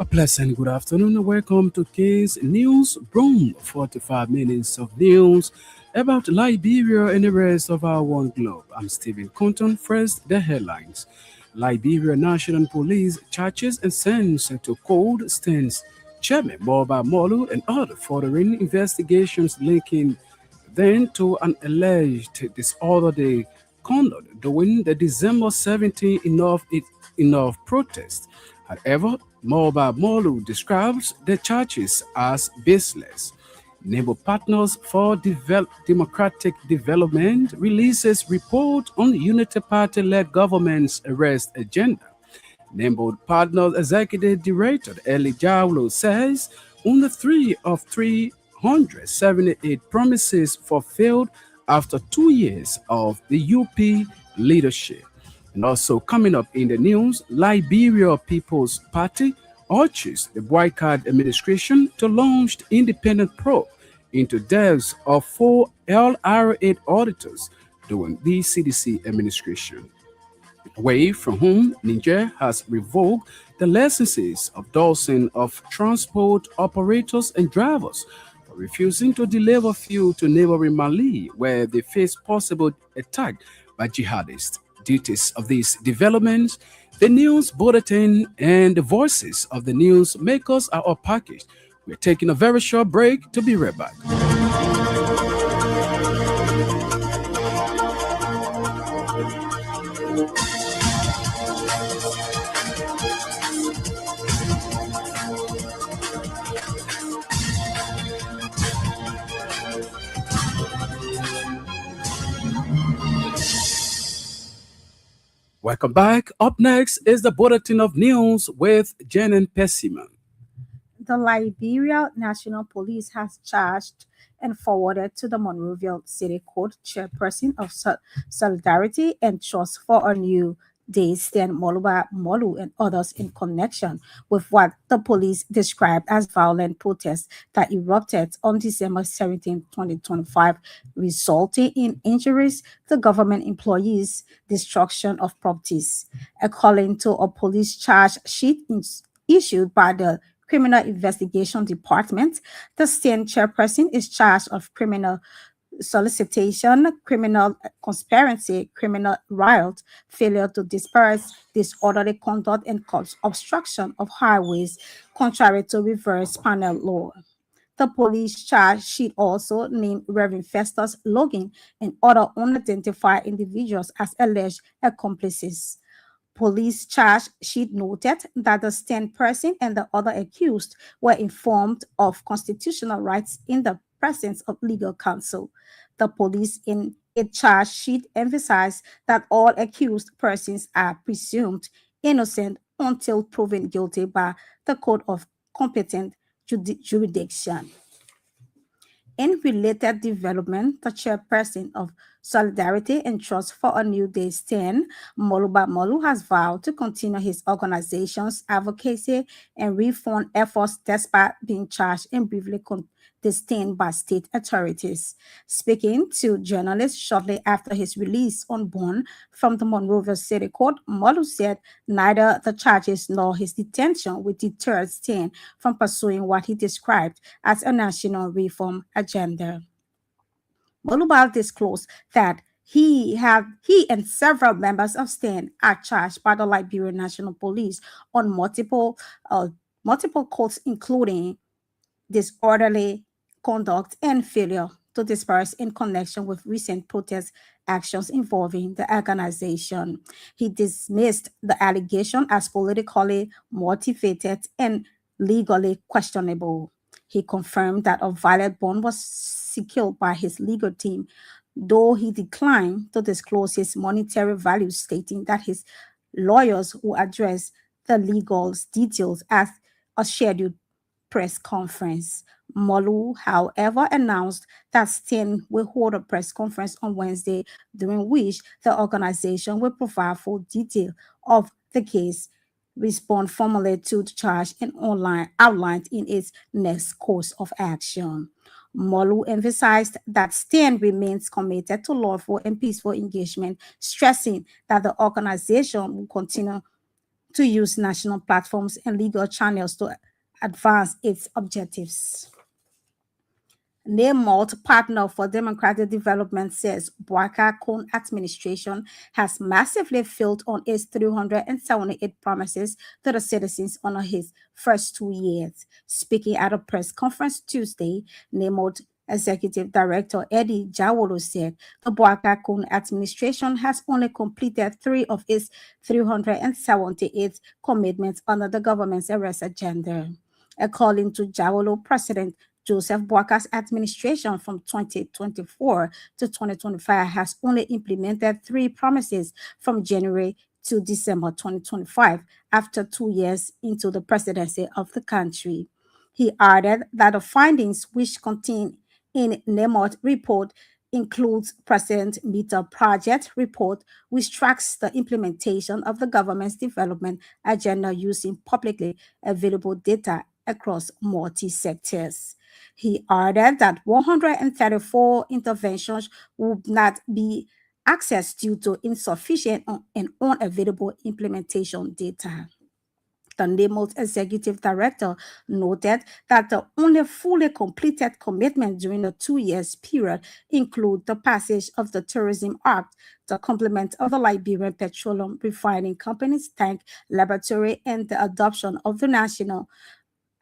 pleasant good afternoon and welcome to K's Newsbroom. 45 minutes of news about Liberia and the rest of our one globe. I'm Stephen Compton. First, the headlines. Liberia National Police charges and sends to cold stands Chairman Moba Molu and other foreign investigations linking then to an alleged disorderly conduct during the December 17 enough protest. However, Moba Molu describes the charges as baseless. Nebo Partners for Democratic Development releases report on Unity Party-led government's arrest agenda. Nebo Partners Executive Director Eli Jaulo says only 3 of 378 promises fulfilled after 2 years of the UP leadership. And also coming up in the news, Liberia People's Party urges the boycott administration to launch independent probe into deaths of 4 LR8 auditors during the CDC administration. Away from whom Niger has revoked the licenses of dozens of transport operators and drivers for refusing to deliver fuel to neighboring Mali, where they face possible attack by jihadists. Details of these developments, the news bulletin, and the voices of the news makers are all packaged. We're taking a very short break to be right back. Welcome back. Up next is the bulletin of news with Jen and Pessiman. The Liberia National Police has charged and forwarded to the Monrovia City Court chairperson of Solidarity and Trust for a New Day, Stan Moluba Molu, and others in connection with what the police described as violent protests that erupted on December 17, 2025, resulting in injuries to government employees, destruction of properties. According to a police charge sheet issued by the Criminal Investigation Department, the Stan chairperson is charged of criminal solicitation, criminal conspiracy, criminal riot, failure to disperse, disorderly conduct, and obstruction of highways, contrary to reverse panel law. The police charge sheet also named Reverend Festus Logan and other unidentified individuals as alleged accomplices. Police charge sheet noted that the stand person and the other accused were informed of constitutional rights in the presence of legal counsel. The police in its charge sheet emphasized that all accused persons are presumed innocent until proven guilty by the court of competent jurisdiction. In related development, the chairperson of Solidarity and Trust for a New Day, Stan Moluba Molu, has vowed to continue his organization's advocacy and reform efforts despite being charged and briefly disdained by state authorities. Speaking to journalists shortly after his release on bond from the Monrovia City Court, Molu said neither the charges nor his detention will deter Stan from pursuing what he described as a national reform agenda. Molubal disclosed that he and several members of STAN are charged by the Liberia National Police on multiple counts, including disorderly conduct and failure to disperse in connection with recent protest actions involving the organization. He dismissed the allegation as politically motivated and legally questionable. He confirmed that a valid bond was secured by his legal team, though he declined to disclose his monetary value, stating that his lawyers will address the legal details at a scheduled press conference. Molu, however, announced that Stan will hold a press conference on Wednesday, during which the organization will provide full detail of the case, respond formally to the charge, and outlined in its next course of action. Molu emphasized that Stan remains committed to lawful and peaceful engagement, stressing that the organization will continue to use national platforms and legal channels to advance its objectives. Nehmelt, partner for democratic development, says Bouacar Koun administration has massively failed on its 378 promises to the citizens under his first 2 years. Speaking at a press conference Tuesday, Nehmelt Executive Director Eddie Jawolo said the Bouacar Koun administration has only completed 3 of its 378 commitments under the government's arrest agenda. According to Jawolo, President Joseph Boakar's administration from 2024 to 2025 has only implemented 3 promises from January to December 2025 after 2 years into the presidency of the country. He added that the findings which contained in NEMOT report includes President Meter Project report, which tracks the implementation of the government's development agenda using publicly available data across multi-sectors. He added that 134 interventions would not be accessed due to insufficient and unavailable implementation data. The NAMO's executive director noted that the only fully completed commitment during the 2 years period include the passage of the Tourism Act, the complement of the Liberian Petroleum Refining Company's tank laboratory, and the adoption of the National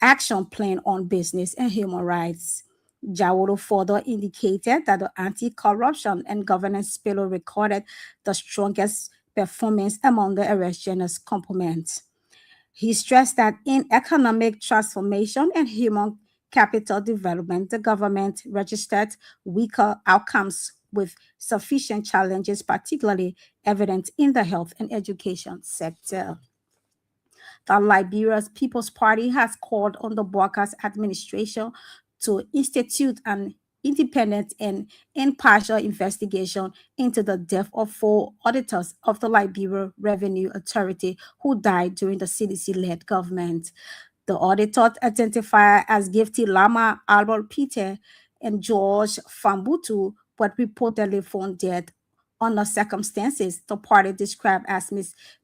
Action Plan on Business and Human Rights. Jaworo further indicated that the anti-corruption and governance pillar recorded the strongest performance among the arrest general's components. He stressed that in economic transformation and human capital development, the government registered weaker outcomes with sufficient challenges, particularly evident in the health and education sector. The Liberia's People's Party has called on the Boakar's administration to institute an independent and impartial investigation into the death of 4 auditors of the Liberia Revenue Authority who died during the CDC-led government. The auditors identified as Gifty Lama, Albert Peter, and George Fambutu, but reportedly found dead under circumstances the party described as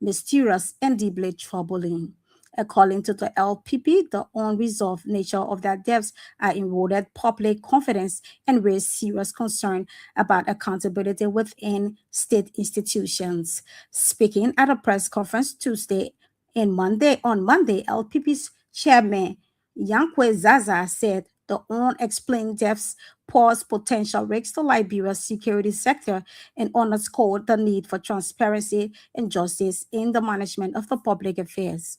mysterious and deeply troubling. According to the LPP, the unresolved nature of their deaths are eroded public confidence and raise serious concern about accountability within state institutions. Speaking at a press conference Tuesday on Monday, LPP's chairman Yankwe Zaza said the unexplained deaths pose potential risks to Liberia's security sector and underscored the need for transparency and justice in the management of the public affairs.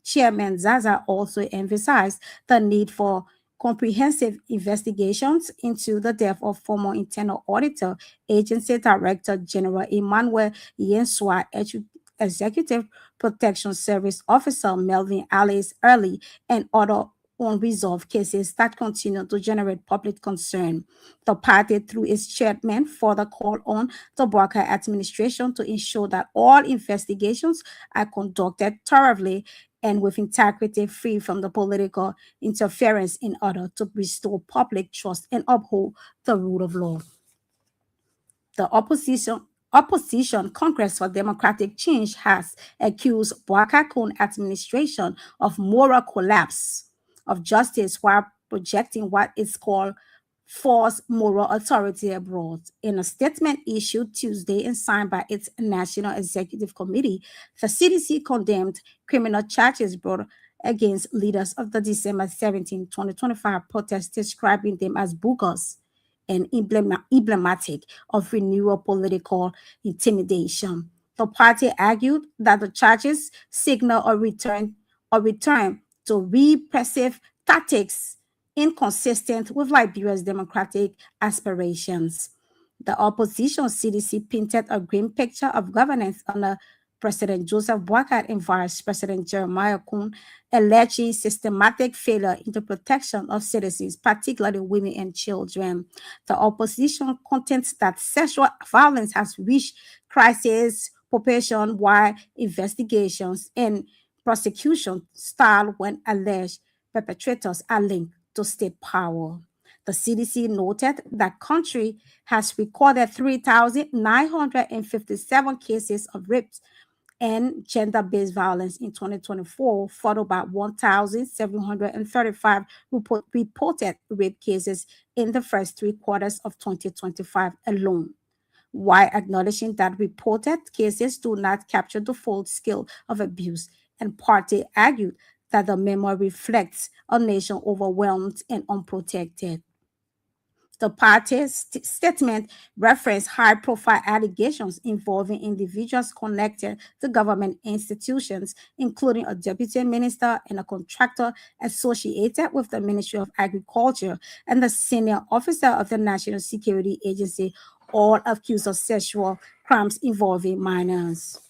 Chairman Zaza also emphasized the need for comprehensive investigations into the death of former internal auditor, agency director general Emmanuel Yensua, executive protection service officer Melvin Alice Early, and other unresolved cases that continue to generate public concern. The party, through its chairman, further called on the Boakai administration to ensure that all investigations are conducted thoroughly and with integrity, free from the political interference, in order to restore public trust and uphold the rule of law. The opposition Congress for Democratic Change has accused Boakakun administration of moral collapse of justice while projecting what is called false moral authority abroad. In a statement issued Tuesday and signed by its National Executive Committee, the CDC condemned criminal charges brought against leaders of the December 17, 2025 protests, describing them as bogus and emblematic of renewal political intimidation. The party argued that the charges signal a return to repressive tactics inconsistent with Liberia's democratic aspirations. The opposition CDC painted a grim picture of governance under President Joseph Boakai and Vice President Jeremiah Kuhn, alleging systematic failure in the protection of citizens, particularly women and children. The opposition contends that sexual violence has reached crisis proportion while investigations and prosecution stall when alleged perpetrators are linked to state power. The CDC noted that country has recorded 3,957 cases of rape and gender-based violence in 2024, followed by 1,735 reported rape cases in the first 3 quarters of 2025 alone. While acknowledging that reported cases do not capture the full scale of abuse, and party argued that the memo reflects a nation overwhelmed and unprotected. The party's statement referenced high profile allegations involving individuals connected to government institutions, including a deputy minister and a contractor associated with the Ministry of Agriculture and the senior officer of the National Security Agency, all accused of sexual crimes involving minors.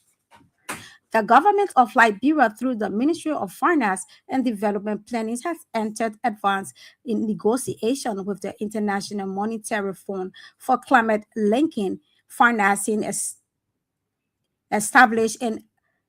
The government of Liberia, through the Ministry of Finance and Development Planning, has entered advance in negotiation with the International Monetary Fund for climate linking financing established in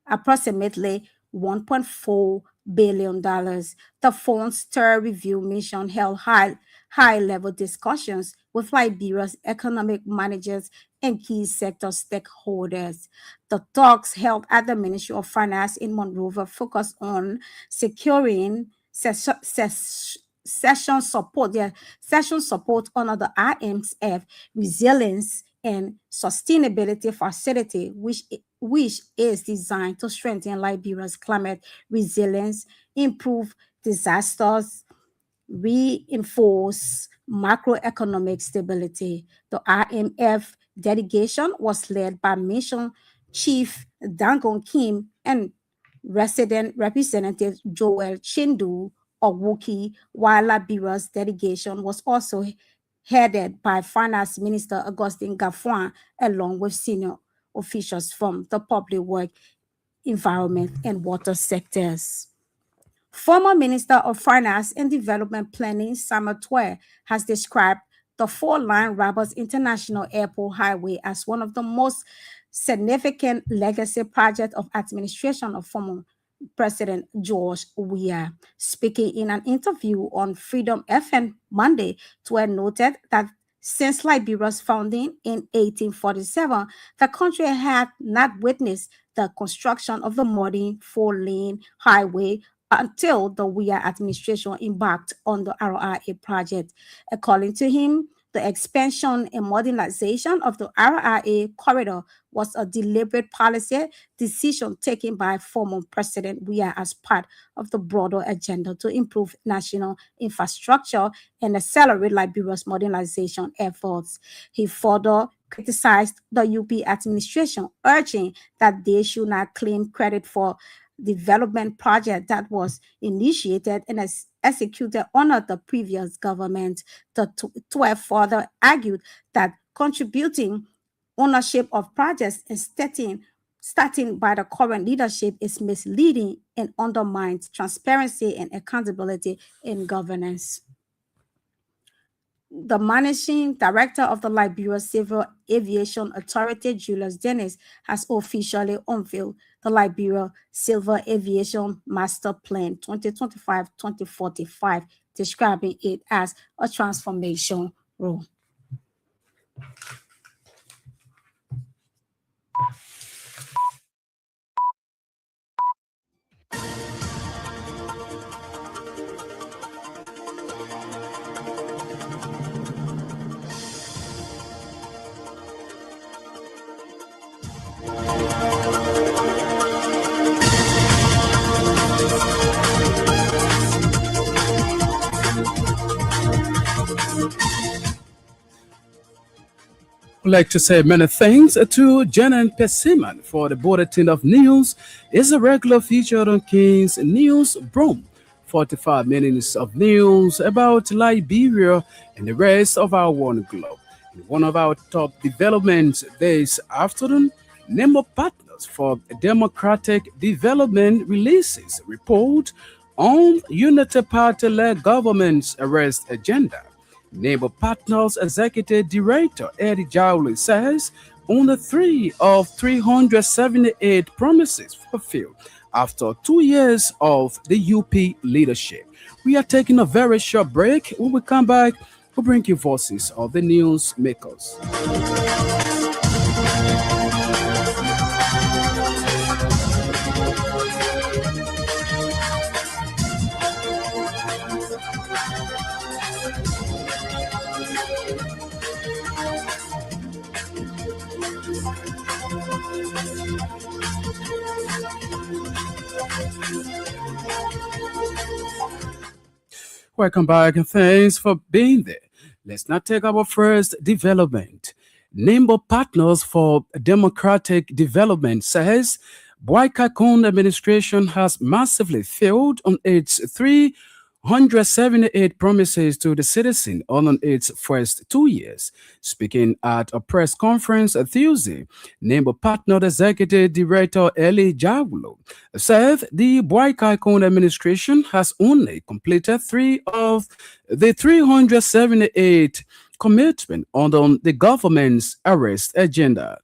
approximately $1.4 billion. The fund's third review mission held high-level discussions with Liberia's economic managers and key sector stakeholders. The talks held at the Ministry of Finance in Monrovia focused on securing session support under the IMF Resilience and Sustainability Facility, which is designed to strengthen Liberia's climate resilience, improve disasters, reinforce macroeconomic stability. The IMF delegation was led by Mission Chief Dangon Kim and Resident Representative Joel Chindu Owuki, while Liberia's delegation was also headed by Finance Minister Augustine Gafuan, along with senior officials from the public work, environment, and water sectors. Former Minister of Finance and Development Planning, Samuel Twe, has described the four-line Roberts International Airport Highway as one of the most significant legacy projects of administration of former President George Weah. Speaking in an interview on Freedom FM Monday, Twe noted that since Liberia's founding in 1847, the country had not witnessed the construction of the modern four-lane highway until the Weah administration embarked on the RIA project. According to him, the expansion and modernization of the RIA corridor was a deliberate policy decision taken by former President Weah as part of the broader agenda to improve national infrastructure and accelerate Liberia's modernization efforts. He further criticized the UP administration, urging that they should not claim credit for development project that was initiated and executed under the previous government. The 12 further argued that contributing ownership of projects and starting by the current leadership is misleading and undermines transparency and accountability in governance. The managing director of the Liberia Civil Aviation Authority, Julius Dennis, has officially unveiled the Liberia Civil Aviation Master Plan 2025-2045, describing it as a transformation role. I'd like to say many thanks to Jen and Pessiman for the bulletin of news. It's a regular feature on King's Newsbroom. 45 minutes of news about Liberia and the rest of our one globe. And one of our top developments this afternoon, NEMO Partners for Democratic Development releases report on Unity Party-led government's arrest agenda. NEMO Partners Executive Director Eddie Jowley says only 3 of 378 promises fulfilled after 2 years of the UP leadership. We are taking a very short break. When we come back, we'll bring you voices of the news makers. Welcome back and thanks for being there. Let's now take our first development. Nimble Partners for Democratic Development says Boycott administration has massively failed on its 378 promises to the citizen on its first 2 years. Speaking at a press conference Tuesday, Nimble Partner Executive Director Eli Jawulo said the Boycott administration has only completed three of the 378 commitment on the government's arrest agenda.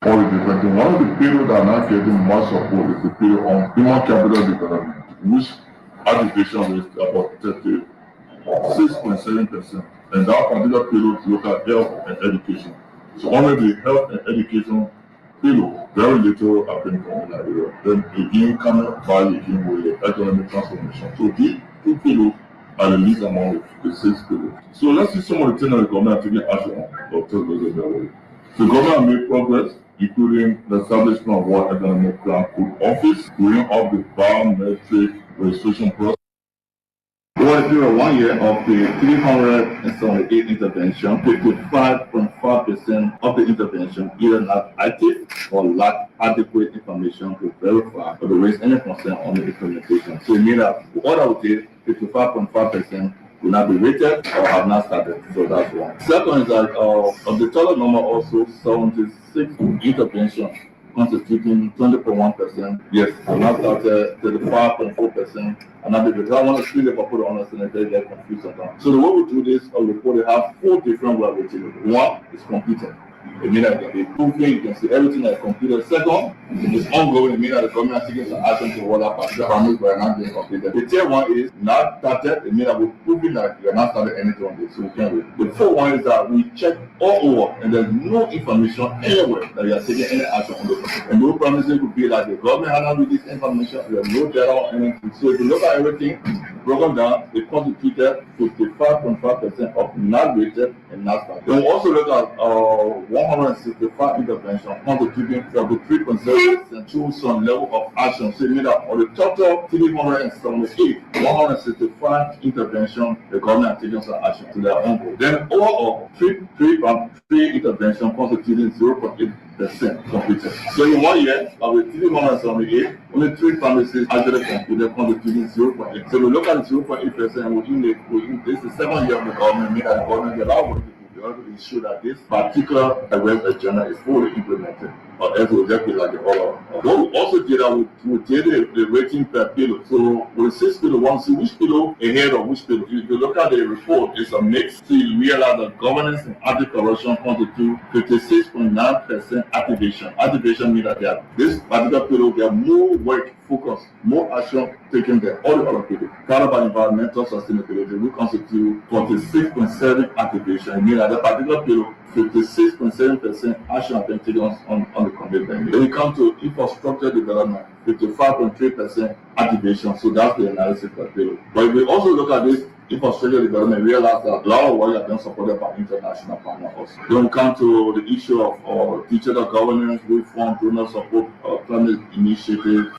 All the different things. One of the periods that are not getting much support is the period on human capital development, which aggregation is about 36.7%. And that particular period look at health and education. So only the health and education period, very little happened from Nigeria. Then again, coming by again with the economic transformation. So these two periods are the least among the 6 periods. So let's see some of the things that the government are taking action on. The government made progress, including the establishment of what economic plan code office, going up the biometric registration process. Over the period of 1 year of the 378 intervention, 55.5% of the intervention either not active or lack adequate information to verify or to raise any concern on the implementation. So it means that what I would say, 55.5% will not be rated or have not started. So that's one. Second is that of the total number also 76 interventions constituting 20.1%. Yes, have not started 35.4%. And now because I want to see if I put it on a sanitary, get confused sometimes. So the way we do this, a report, they have 4 different ways. One is completed. It means that it can be proven, you can see everything that is completed. Second, it's ongoing, it means that the government is taking some action to what particular families were not being completed. The third one is not started, it means that we're proving that we are not started anything on this, so we can't wait. The fourth one is that we check all over and there's no information anywhere that we are taking any action on this. And those promises would be like the government has not released information, we have no data on anything. So if you look at everything broken down, it constituted 55.5% of not rated and not started. Then we also look at 165 interventions constituting 33.7% to some level of action. So it means that on the total 378, 165 interventions, the government has taken some action to their own goal. Then overall, three interventions constituting 0.8% completed. So in 1 year, of the 378, only 3 pharmacies actually completed constituting 0.8. So we look at the 0.8% and this is the 7th year of the government, meaning that the government is allowed to ensure that this particular arrest agenda is fully implemented, or else it will just be like the other. What we also did that we did the rating per pillar. So with 6 pillar, one see which pillar ahead of which pillar. If you look at the report, it's a mix. So you realize that governance and anti-corruption constitute 56.9% activation. Activation means that this particular pillar, they are more work focus, more action taken than all the other people. Followed by environmental sustainability, we constitute 46.7 activation. It means that the particular pillar, 56.7% action has been taken on the commitment. Then we come to infrastructure development, 55.3% activation. So that's the analysis per pillar. But if we also look at this infrastructure development, realize that a lot of work has been supported by international partners also. Then we come to the issue of digital governance, reform, donor support, climate initiative.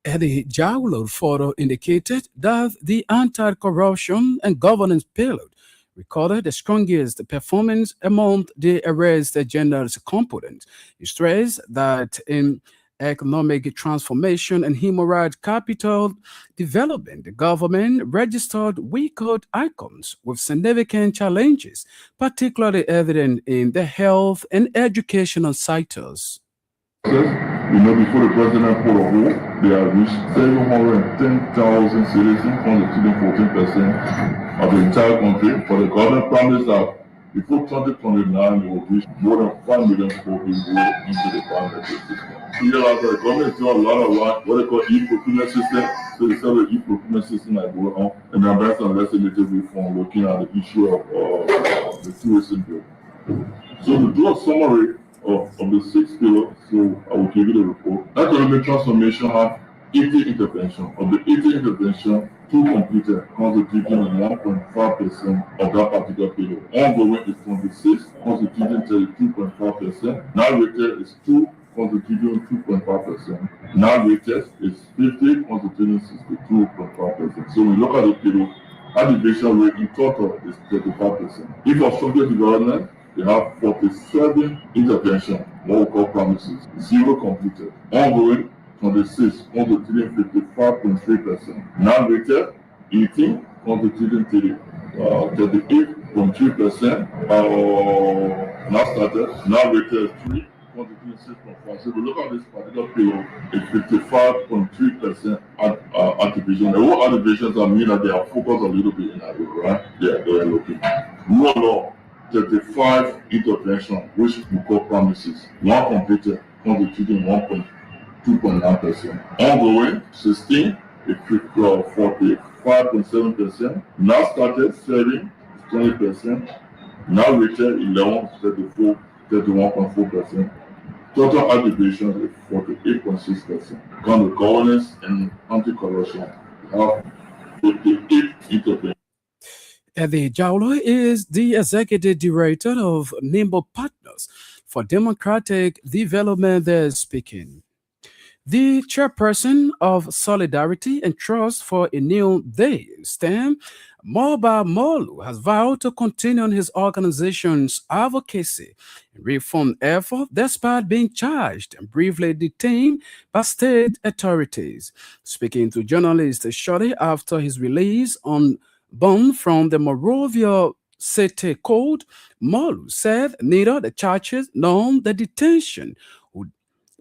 Eddie Jawulo further indicated that the anti-corruption and governance payload recorded the strongest performance among the arrest agenda's components. He stressed that in economic transformation and human rights capital development, the government registered weaker icons with significant challenges, particularly evident in the health and educational sectors. Before the president put a hold, they have reached 710,000 citizens, constituting 14% of the entire country. But the government promised that before 2029, they will reach more than 5 million people into the private system. The government is doing a lot of what they call e-procurement system. So they sell the e-procurement system that go on. And then there's some legislative reform looking at the issue of the tourism bill. So to do a summary of the 6 pillars, so I will give you the report. Economic transformation have 80 intervention. Of the 80 intervention, 2 completed, constituting 1.5% of that particular period. Ongoing is 26, constituting 32.5%. Now rated is 2, constituting 2.5%. Now rated is 50, constituting 62.5%. So we look at the period, activation rate in total is 35%. If obstructed development, they have 47 intervention, what we call promises, 0 completed. Ongoing, 26, constituting 55.3%. Now rated, 18, constituting 38.3%. Now started, now rated 3, constituting 6.5. So if we look at this particular period, it's 55.3% activation. The whole activations are mean that they are focused a little bit in that area, right? They are looking. Rule of law, 35 intervention, which we call promises. 1 completed, constituting 2.9%. Ongoing, 16, 45.7%. Now started, 7, 20%. Now rated, 11, 34, 31.4%. Total activation is 48.6%. Counter governance and anti-corruption have 58 interventions. Eddie Jaulo is the executive director of Nimble Partners for Democratic Development there speaking. The chairperson of Solidarity and Trust for a New Day, STEM, Moba Molu, has vowed to continue on his organization's advocacy and reform effort despite being charged and briefly detained by state authorities. Speaking to journalists shortly after his release on bond from the Morovia City Court, Molu said neither the charges nor the detention would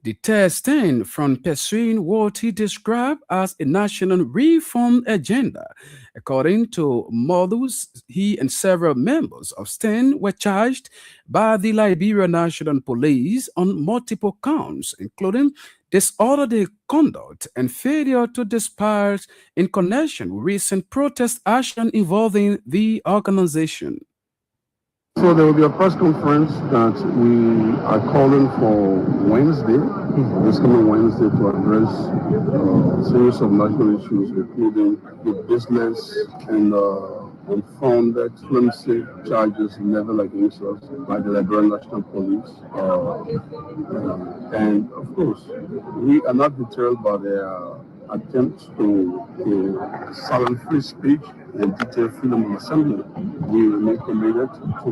deter Stein from pursuing what he described as a national reform agenda. According to Molu, he and several members of Stein were charged by the Liberia National Police on multiple counts, including disorderly conduct and failure to disperse in connection with recent protest action involving the organization. So there will be a press conference that we are calling for Wednesday, this coming Wednesday, to address a series of national issues, including the business and unfounded flimsy charges leveled against us by the Liberian National Police. And of course, we are not deterred by their attempts to silence free speech and detail freedom of assembly. We remain committed to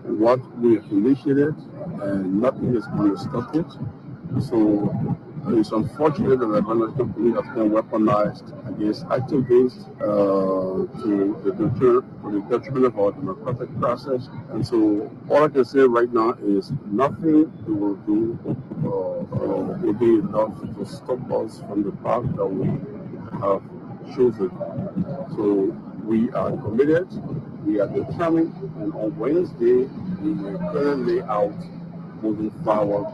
what we have initiated, and nothing is going to stop it. So it's unfortunate that the National Police has been weaponized against activists to the detriment of our democratic process. And so all I can say right now is nothing we will do will be enough to stop us from the path that we have chosen. So we are committed, we are determined, and on Wednesday we will clearly lay out moving forward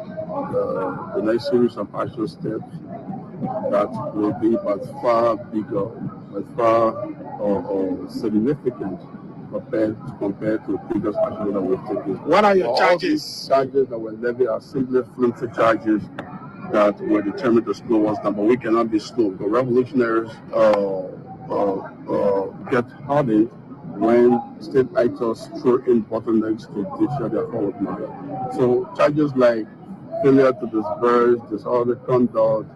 the next series of action steps that will be by far bigger, by far significant compared to the previous action that we've taken. What are your charges? Charges that were levied are simply flimsy charges that were determined to slow us down, but we cannot be slowed. The revolutionaries get hardened when state actors throw in bottlenecks to deter their forward march. So charges like failure to disperse, disorderly conduct,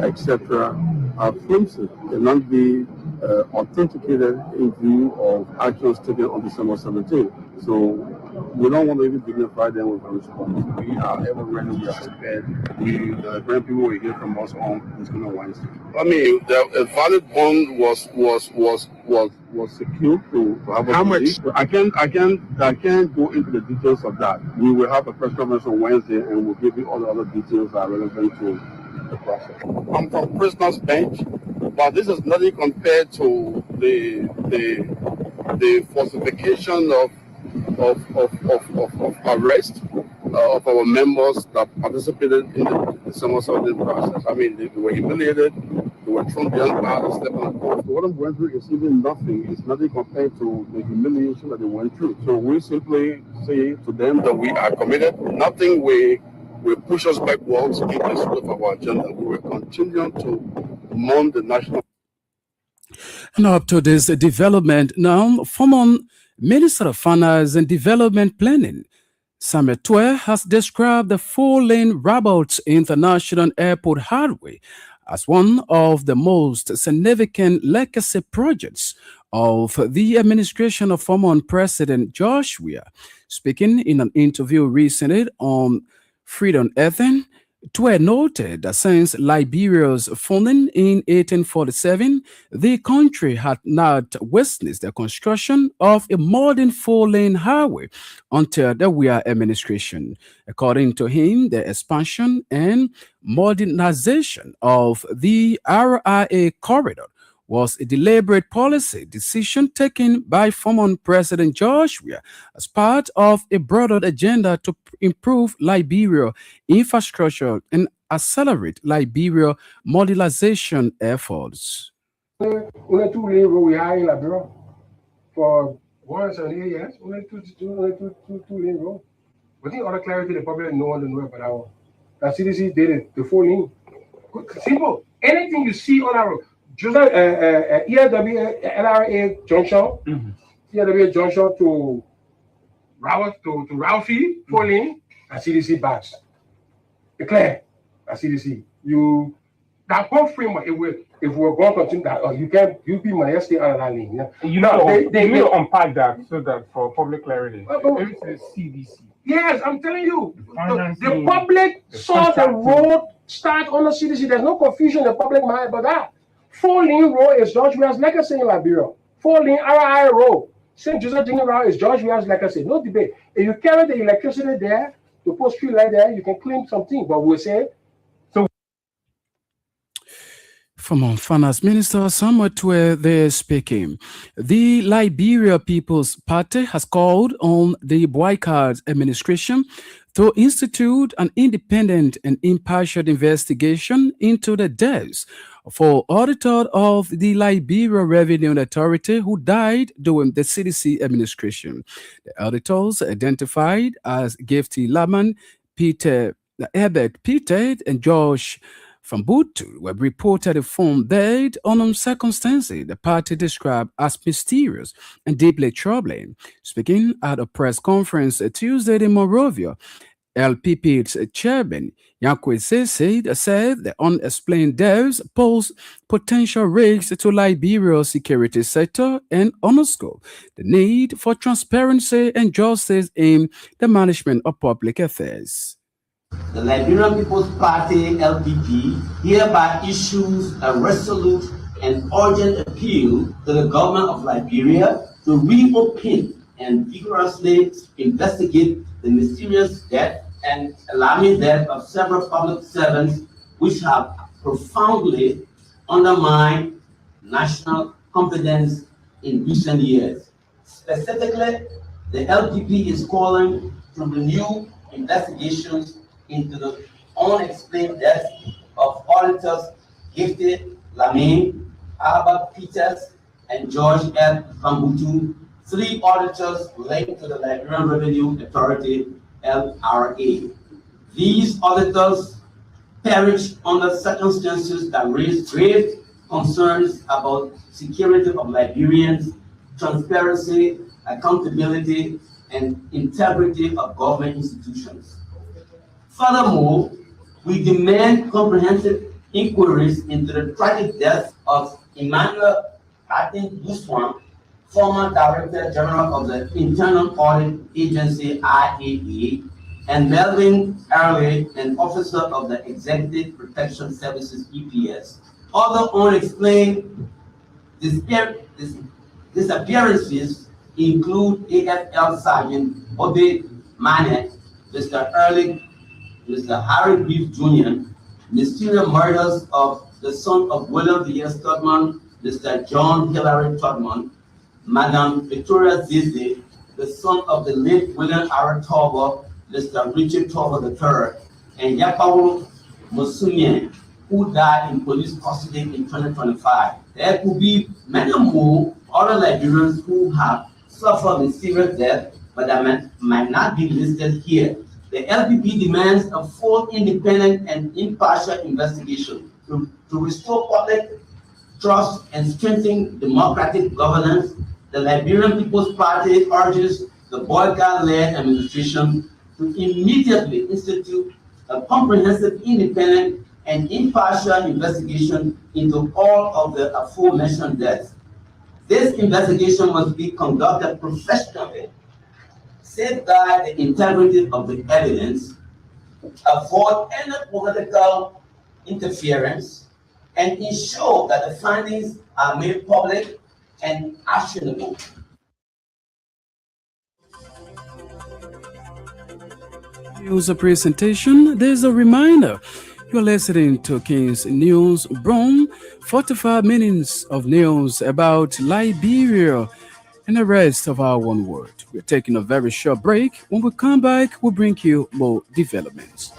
etc., are flimsy, cannot be authenticated in view of actions taken on December 17th. So we don't want to even dignify them with a response. We are ever ready, we are prepared. The Liberian people will hear from us on this coming Wednesday. I mean, the valid bond was secured to have a How much? I can't go into the details of that. We will have a press conference on Wednesday and we'll give you all the other details that are relevant to the process. I'm from prisoner's bench, but this is nothing compared to the falsification of arrest of our members that participated in the December 17th process. I mean, they were humiliated, they were thrown behind bars, slept on the court. What I'm going through is even nothing. It's nothing compared to the humiliation that they went through. So we simply say to them that we are committed. Nothing we will push us backwards in pursuit of our agenda. We will continue to mourn the national. And up to this development, now, former Minister of Finance and Development Planning, Samuel Twe, has described the four-lane Rabat International Airport highway as one of the most significant legacy projects of the administration of former President George Weah. Speaking in an interview recently on Freedom FM, Twe noted that since Liberia's founding in 1847, the country had not witnessed the construction of a modern four-lane highway until the Weah administration. According to him, the expansion and modernization of the RIA corridor was a deliberate policy decision taken by former President George Weah as part of a broader agenda to improve Liberia infrastructure and accelerate Liberia modernization efforts. Only two lanes we are in Liberia for 178 years. Only two lane road. But the other clarity the public no one know about our. That CDC did it, the 4 lane. Simple. Anything you see on our road. Just ELW LRA junction, ELW junction to Ralphie, 4 lane, and CDC backs. Clear, at CDC. You that whole framework, if we're going to continue that, you be my stay on that lane. Yeah? You know, they will unpack that so that for public clarity. CDC. Yes, I'm telling you, the public saw the road start on the CDC. There's no confusion in the public mind about that. 4 lane road is George Weah's legacy in Liberia. 4 lane RI road. St. Joseph Junior Road is George Weah's legacy. No debate. If you carry the electricity there, to put street light there, you can claim something. But we'll say. So. Former Finance Minister Samuel Twe there speaking. The Liberia People's Party has called on the boycott administration to institute an independent and impartial investigation into the deaths for auditor of the Liberia Revenue Authority who died during the CDC administration. The auditors identified as Gifty Laman, Peter Herbert Peter, and Josh Fambutu were reported found dead under circumstances the party described as mysterious and deeply troubling. Speaking at a press conference Tuesday in Monrovia, LPP's chairman, Yankwese said the unexplained deaths pose potential risks to Liberia's security sector and underscore the need for transparency and justice in the management of public affairs. The Liberian People's Party, LPP, hereby issues a resolute and urgent appeal to the government of Liberia to reopen and vigorously investigate the mysterious death and alarming death of several public servants which have profoundly undermined national confidence in recent years. Specifically, the LPP is calling to renew investigations into the unexplained deaths of auditors Gifted Lamin, Albert Peters, and George F. Fambutu, 3 auditors linked to the Liberian Revenue Authority, LRA. These auditors perished under circumstances that raised grave concerns about security of Liberians, transparency, accountability, and integrity of government institutions. Furthermore, we demand comprehensive inquiries into the tragic death of Emmanuel Atin Buswan, former Director General of the Internal Audit Agency, IAA, and Melvin Early, an officer of the Executive Protection Services, EPS. Other unexplained disappearances include AFL Sergeant Bobby Manet, Mr. Early, Mr. Harry Beef Jr., mysterious murders of the son of William V.S. Todman, Mr. John Hillary Todman, Madam Victoria Zizi, the son of the late William R. Torber, Mr. Richard Torber III, and Yapawu Musumien, who died in police custody in 2025. There could be many more other Liberians who have suffered mysterious death, but that might not be listed here. The LPP demands a full, independent, and impartial investigation to restore public trust and strengthen democratic governance. The Liberian People's Party urges the Boyka-led administration to immediately institute a comprehensive, independent, and impartial investigation into all of the aforementioned deaths. This investigation must be conducted professionally, safeguard the integrity of the evidence, avoid any political interference, and ensure that the findings are made public and actionable. News presentation. There's a reminder. You're listening to King's Newsbroom, 45 minutes of news about Liberia and the rest of our one world. We're taking a very short break. When we come back, we'll bring you more developments.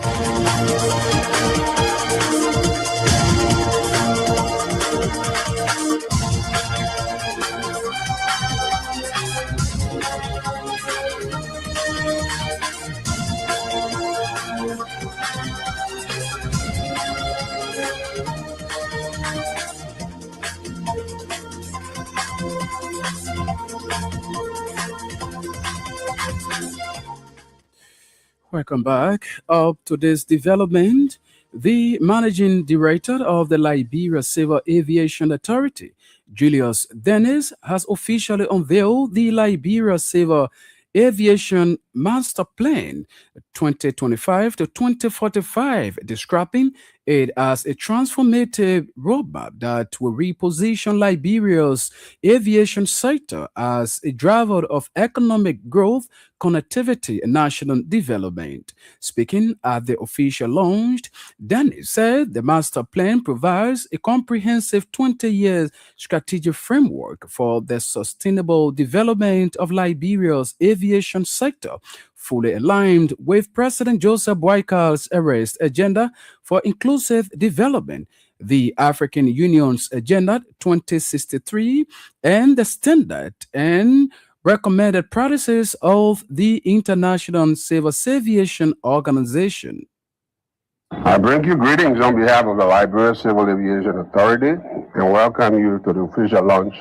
Welcome back. Up to this development, the managing director of the Liberia Civil Aviation Authority, Julius Dennis, has officially unveiled the Liberia Civil Aviation Master Plan 2025 to 2045, describing it as a transformative roadmap that will reposition Liberia's aviation sector as a driver of economic growth, connectivity, and national development. Speaking at the official launch, Danny said the master plan provides a comprehensive 20-year strategic framework for the sustainable development of Liberia's aviation sector, fully aligned with President Joseph Boyka's arrest agenda for inclusive development, the African Union's Agenda 2063, and the standard and recommended practices of the International Civil Aviation Organization. I bring you greetings on behalf of the Liberia Civil Aviation Authority and welcome you to the official launch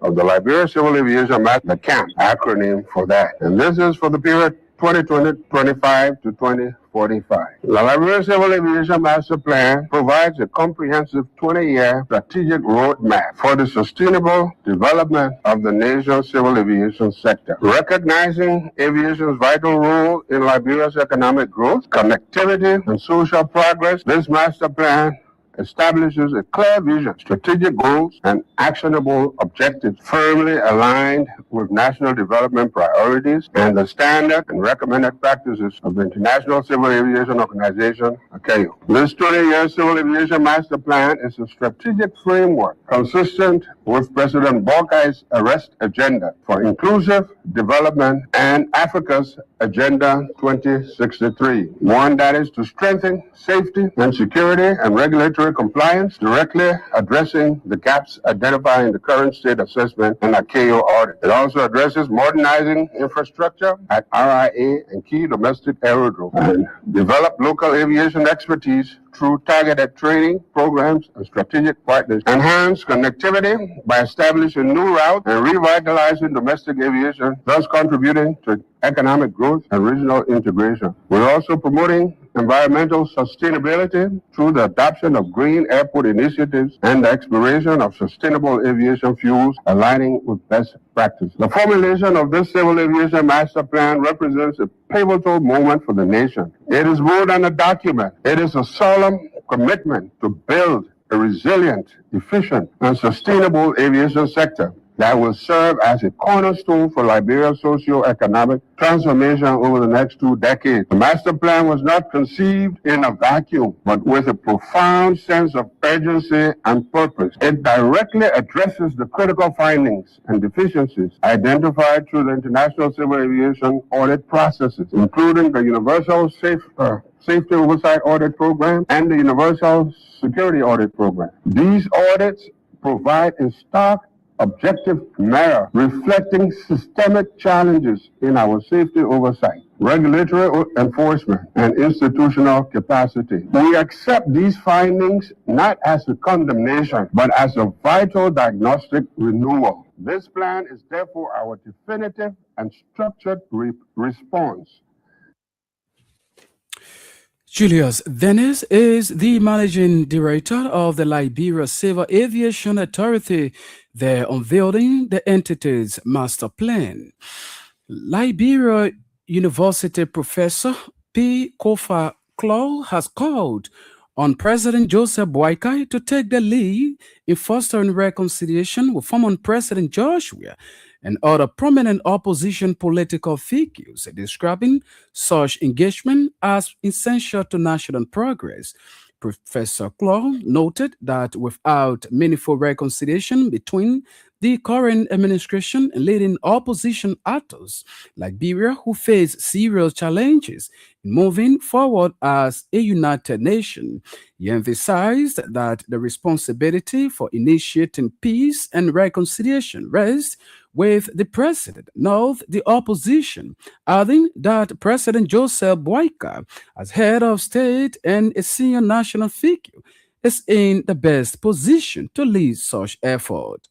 of the Liberia Civil Aviation Master CAMP, acronym for that. And this is for the period 2020-25 to 2045. The Liberia Civil Aviation Master Plan provides a comprehensive 20-year strategic roadmap for the sustainable development of the nation's civil aviation sector. Recognizing aviation's vital role in Liberia's economic growth, connectivity, and social progress, this master plan establishes a clear vision, strategic goals, and actionable objectives firmly aligned with national development priorities and the standard and recommended practices of the International Civil Aviation Organization, ICAO. This 20-year Civil Aviation Master Plan is a strategic framework consistent with President Boyka's arrest agenda for inclusive development and Africa's Agenda 2063, one that is to strengthen safety and security and regulatory compliance, directly addressing the gaps identified in the current state assessment and ICAO audit. It also addresses modernizing infrastructure at RIA and key domestic aerodromes and develop local aviation expertise through targeted training programs and strategic partners, enhance connectivity by establishing new routes and revitalizing domestic aviation, thus contributing to economic growth and regional integration. We're also promoting environmental sustainability through the adoption of green airport initiatives and the exploration of sustainable aviation fuels, aligning with best practice. The formulation of this Civil Aviation Master Plan represents a pivotal moment for the nation. It is more than a document. It is a solemn commitment to build a resilient, efficient, and sustainable aviation sector that will serve as a cornerstone for Liberia's socio-economic transformation over the next 2 decades. The master plan was not conceived in a vacuum, but with a profound sense of urgency and purpose. It directly addresses the critical findings and deficiencies identified through the International Civil Aviation audit processes, including the Universal Safety Oversight Audit Program and the Universal Security Audit Program. These audits provide a stark objective mirror reflecting systemic challenges in our safety oversight. regulatory enforcement, and institutional capacity. We accept these findings not as a condemnation, but as a vital diagnostic renewal. This plan is therefore our definitive and structured response. Julius Dennis is the managing director of the Liberia Civil Aviation Authority. They're unveiling the entity's master plan. Liberia University professor P. Kofa Klaw has called on President Joseph Boakai to take the lead in fostering reconciliation with former President Joshua and other prominent opposition political figures, describing such engagement as essential to national progress. Professor Claw noted that without meaningful reconciliation between the current administration and leading opposition actors, Liberia, who face serious challenges in moving forward as a united nation, he emphasized that the responsibility for initiating peace and reconciliation rests with the president, not the opposition, adding that President Joseph Boakai, as head of state and a senior national figure, is in the best position to lead such effort.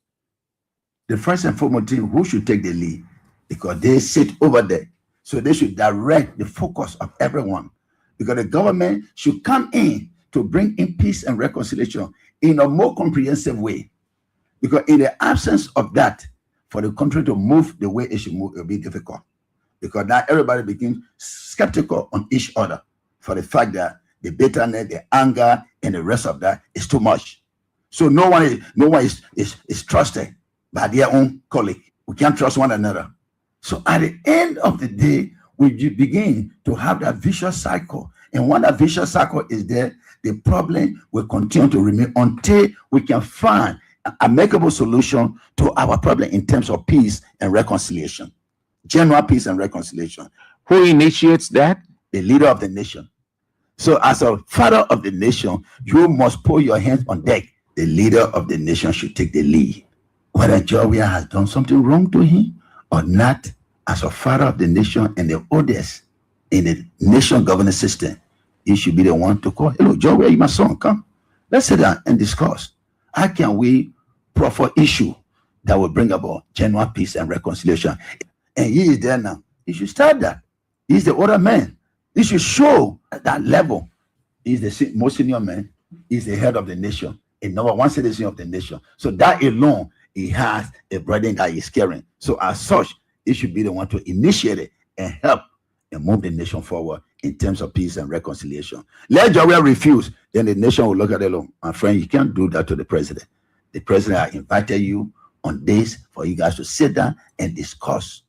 The first and foremost thing, who should take the lead? Because they sit over there. So they should direct the focus of everyone. Because the government should come in to bring in peace and reconciliation in a more comprehensive way. Because in the absence of that, for the country to move the way it should move, it will be difficult. Because now everybody becomes skeptical on each other for the fact that the bitterness, the anger, and the rest of that is too much. So no one is trusted by their own colleague. We can't trust one another. So at the end of the day, we begin to have that vicious cycle. And when that vicious cycle is there, the problem will continue to remain until we can find an amicable solution to our problem in terms of peace and reconciliation. General peace and reconciliation. Who initiates that? The leader of the nation. So as a father of the nation, you must put your hands on deck. The leader of the nation should take the lead. Whether Joshua has done something wrong to him or not, as a father of the nation and the oldest in the nation governing system, he should be the one to call, hello, Joshua, my son, come. Let's sit down and discuss. How can we proffer issue that will bring about genuine peace and reconciliation? And he is there now. He should start that. He's the older man. He should show at that level. He's the most senior man. He's the head of the nation, a number one citizen of the nation. So that alone, he has a burden that he's carrying. So as such, he should be the one to initiate it and help and move the nation forward in terms of peace and reconciliation. Let Joshua refuse, then the nation will look at it alone. My friend, you can't do that to the president. The president has invited you on this for you guys to sit down and discuss.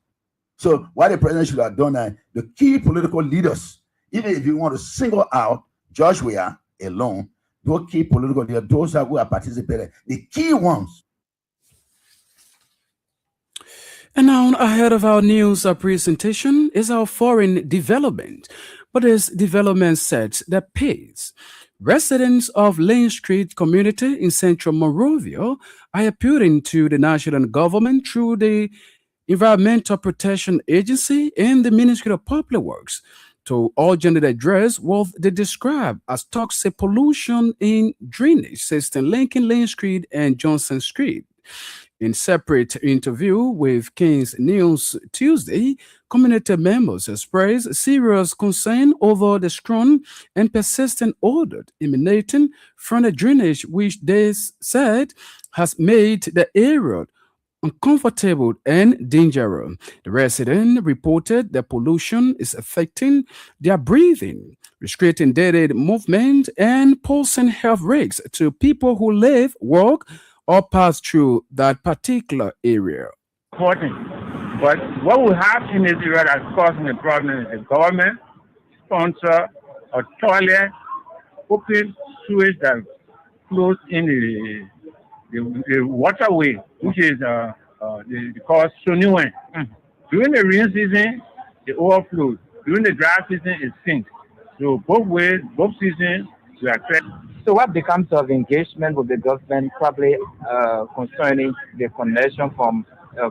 So what the president should have done, the key political leaders, even if you want to single out Joshua alone, those key political leaders, those who are participating, the key ones. And now, ahead of our news presentation is our foreign development. But this development sets the pace. Residents of Lane Street community in central Monrovia are appealing to the national government through the Environmental Protection Agency and the Ministry of Public Works to urgently address what they describe as toxic pollution in drainage system linking Lane Street and Johnson Street. In separate interview with King's News Tuesday, community members expressed serious concern over the strong and persistent odor emanating from the drainage, which they said has made the area uncomfortable and dangerous. The resident reported the pollution is affecting their breathing, restricting daily movement, and posing health risks to people who live, work, or pass through that particular area. Important. But what we have in this area that's causing the problem is the government sponsor a toilet, open sewage that flows in the waterway, which is called Soniwen. During the rain season, it overflows. During the dry season, it sinks. So both ways, both seasons, we are affected. So what becomes of engagement with the government probably concerning the connection from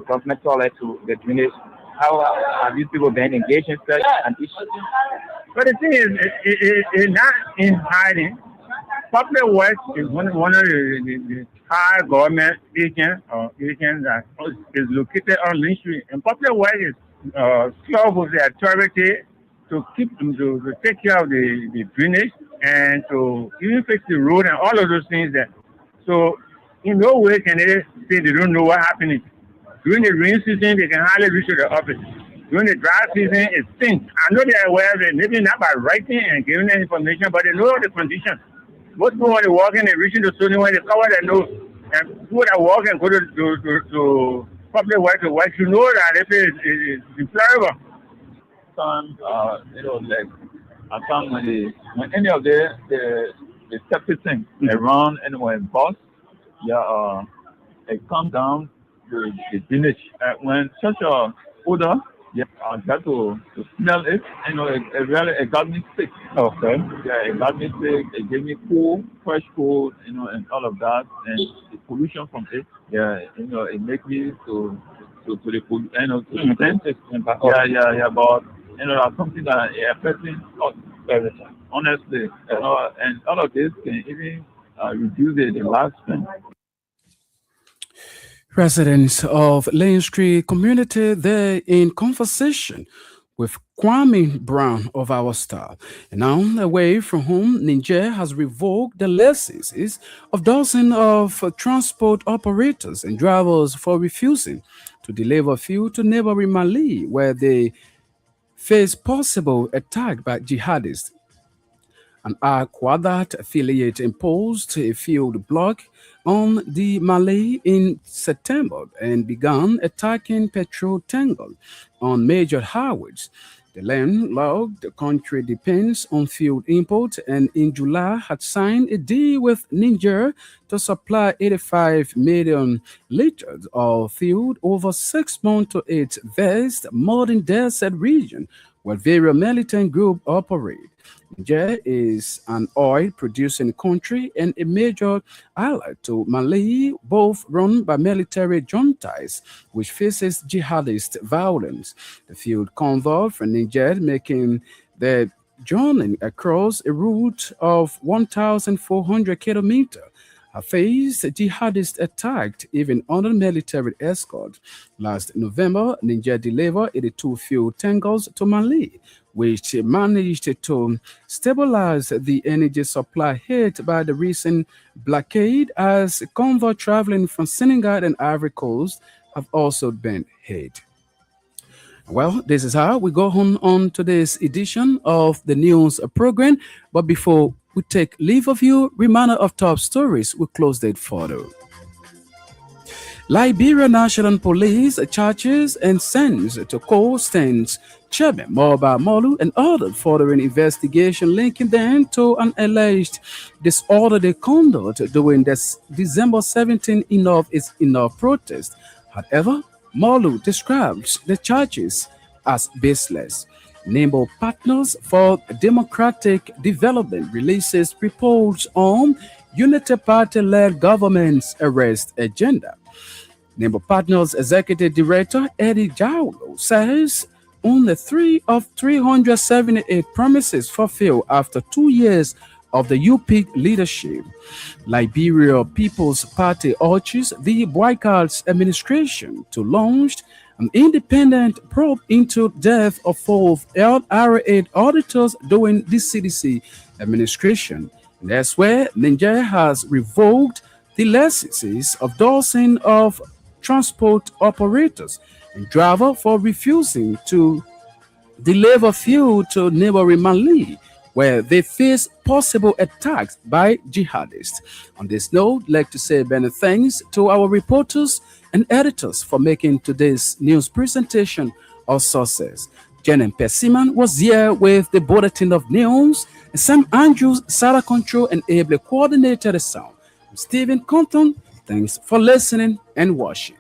government toilet to the drainage How have these people been engaged in such an issue? But the thing is, it's not in hiding. Public Works is one of the high government agents or agents that is located on Lynch Street. And Public Works is serve with the authority to keep to take care of the drainage and to even fix the road and all of those things there. So in no way can they say they don't know what happening. During the rain season, they can hardly reach to the office. During the dry season, it stinks. I know they are aware of it, maybe not by writing and giving them information, but they know the conditions. Most people when they walk in, they reaching the stone when they cover their nose. And people that walk and go to public work to work, you know that if it's deplorable. Like at times when any of the septic thing around anywhere bust, it comes down the village. When such a odor, I got to smell it. It got me sick. Okay. Yeah, it got me sick. It gave me fresh cold, and all of that, and the pollution from it. Yeah, it makes me to the to sense. But that's something that is affecting us everything. Honestly, and all of this can even reduce the lifespan. Residents of Lane Street community there in conversation with Kwame Brown of Our Star. And now, away from home, Niger has revoked the licenses of dozens of transport operators and drivers for refusing to deliver fuel to neighboring Mali, where they face possible attack by jihadists. An Al-Qaeda affiliate imposed a field block on the Mali in September and began attacking petrol tankers on major highways. The landlocked country depends on fuel imports and in July had signed a deal with Niger to supply 85 million liters of fuel over 6 months to its vast modern desert region where various militant groups operate. Niger is an oil producing country and a major ally to Mali, both run by military juntas, which faces jihadist violence. The field convoy from Niger making the journey across a route of 1,400 kilometers have faced jihadist attack even under military escort. Last November, Niger delivered 82 fuel tankers to Mali, which managed to stabilize the energy supply hit by the recent blockade as convoy traveling from Senegal and Ivory Coast have also been hit. Well, this is how we go on today's edition of the news program. But before we take leave of you, reminder of top stories we closed it photo. Liberia National Police charges and sends to co-stands Chairman Moba Molu and others for an investigation linking them to an alleged disorderly conduct during this December 17 Enough is Enough protest. However, Molu describes the charges as baseless. Nimble Partners for Democratic Development releases reports on Unity Party-led government's arrest agenda. Nimble Partners Executive Director Eddie Jaulo says only 3 of 378 promises fulfilled after 2 years of the UP leadership. Liberia People's Party urges the boycott administration to launch an independent probe into death of 4 LRA auditors during the CDC administration. And that's where Nigeria has revoked the licenses of dozens of transport operators and drivers for refusing to deliver fuel to neighboring Mali, where they face possible attacks by jihadists. On this note, I'd like to say many thanks to our reporters and editors for making today's news presentation a success. Jen Pessiman was here with the Bulletin of News, and Sam Andrews, Sarah Control, and ably coordinated the sound. I'm Stephen Compton. Thanks for listening and watching.